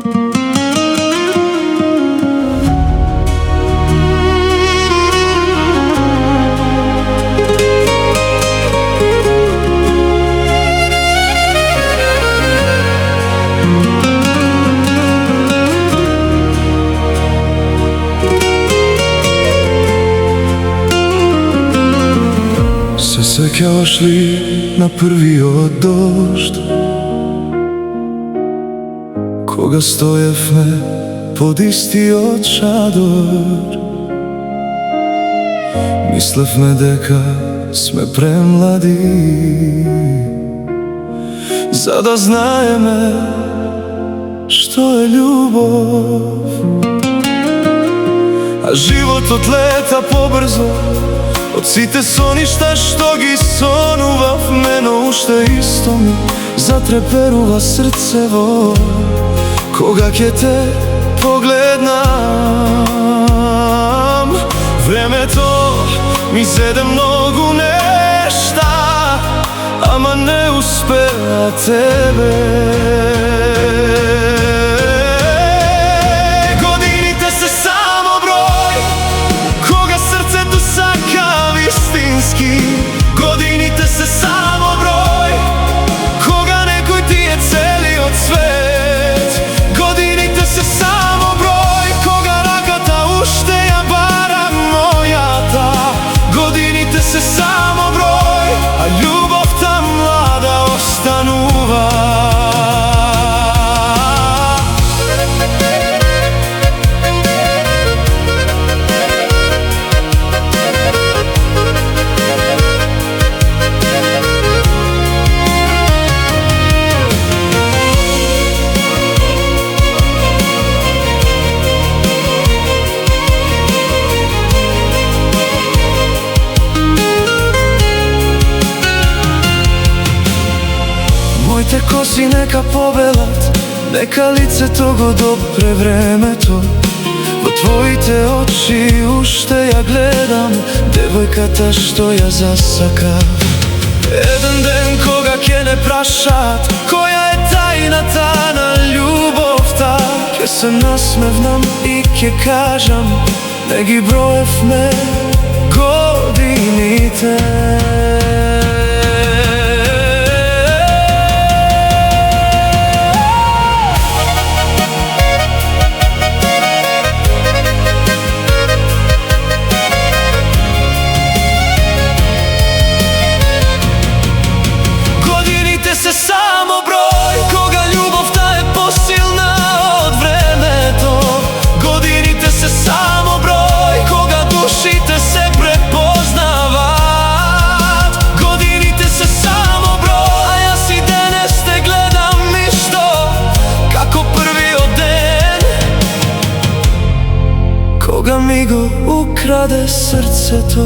Се сеќаваш ли на првиот дожд, кога стоевме под истиот шадор? Мислевме дека сме премлади, за да знаеме што е љубов. А животот лета побрзо од сите соништа што ги сонувавме, но уште исто ми затреперува срцево кога ќе те погледнам. Времето ми зеде многу нешта, ама не успеа тебе. Годините се само број, кога некој ти е целиот свет. Годините се само број, кога раката уште ја бара мојата. Годините се само број, а љубовта млада останува. Моите коси нека побелат, нека лицето го допре времето. Во твоите очи уште ја гледам девојката што ја засакав. Еден ден кога ќе не прашаат која е тајната на љубовта, ќе се насмевнам и ќе кажам не ги броевме годините. Се само број, кога љубовта е посилна од времето. Годините се само број, кога душите се препознават. Годините се само број, а јас и денес те гледам исто како првиот ден, кога ми го украде срцето.